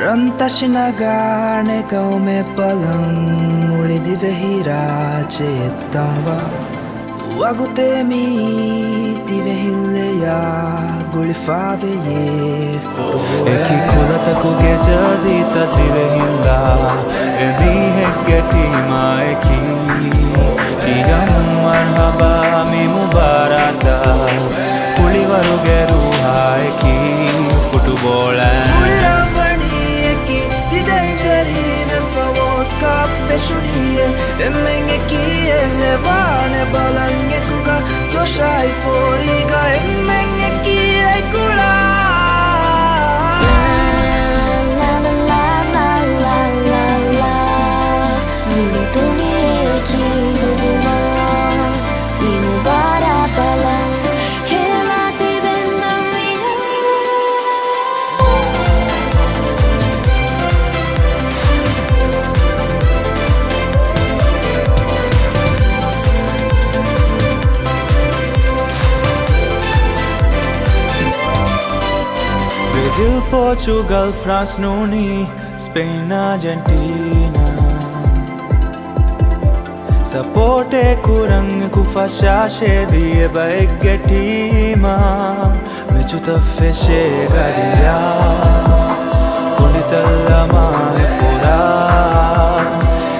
Rantashinagane kaume palam muli Dhivehi rajetamva Wagutemi Dhivehilleya gulifave ye Eki kulatakuge jazita Dhivehilla Emi heggeti maeki Kiyam marhaba mi mubaraka Pulivaruge ruhaeki football FIFA World Cup feshuniye emmenge kiye vaane balan ekuga joshai foriga emmenge kiye kula la la la la la la la mule duniye ki duma inu bara balan Brazil, Portugal, France, Noni, Spain, Argentina Supporte kurang kufasha shebiye baegetima Mechuta feshe gadia Kunditalla maefura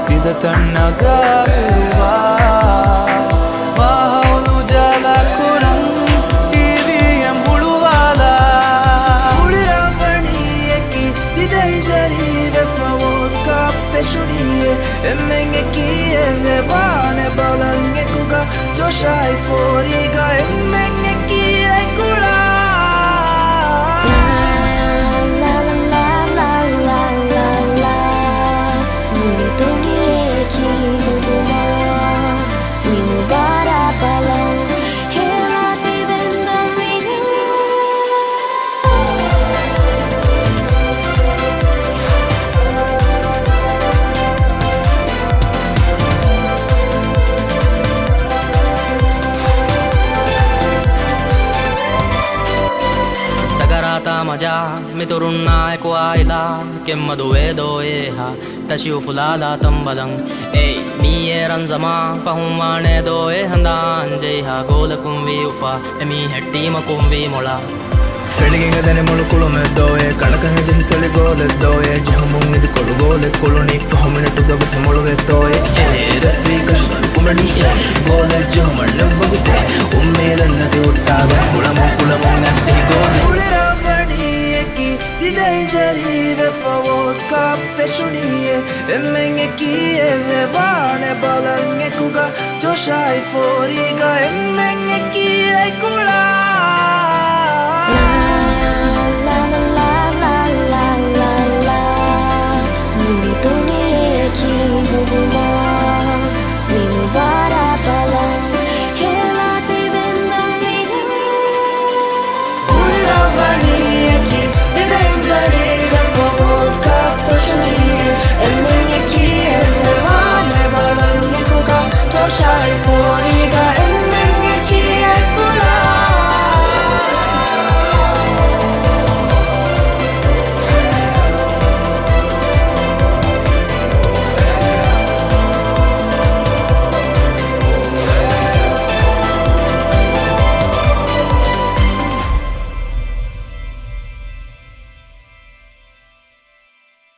Didatanna gaviruva Mahaulu jala kurang TVM huluvala FIFA World Cup feshuniye emmenge kiye vaane balan ekuga joshai foriga emmenge kiye kula la la la la la la la mule duniye ki duma inu bara balan मजा मितुरुन्ना एक्वाइला केम्मदु वेदो एहा तशिउ फुलाला तंबलंग ए मीए रंजमा फहुमाने दो ए हंदान जेहा गोल कुंवी उफा Amy हेट्टी मकुंवी मोला Feeling dane molu kulume doye kanakane jehi soli gole doye jahamun idi kolu gole koloni fahumine tuga bas molu ve doye rafika shal fumani gole jahman nevagute ummedan nadi utta bas kulamon nasti gole uliravani eki didainjeri FIFA World Cup feshuniye emmenge kiye vaane balan ekuga joshai foriga emmenge kiye kula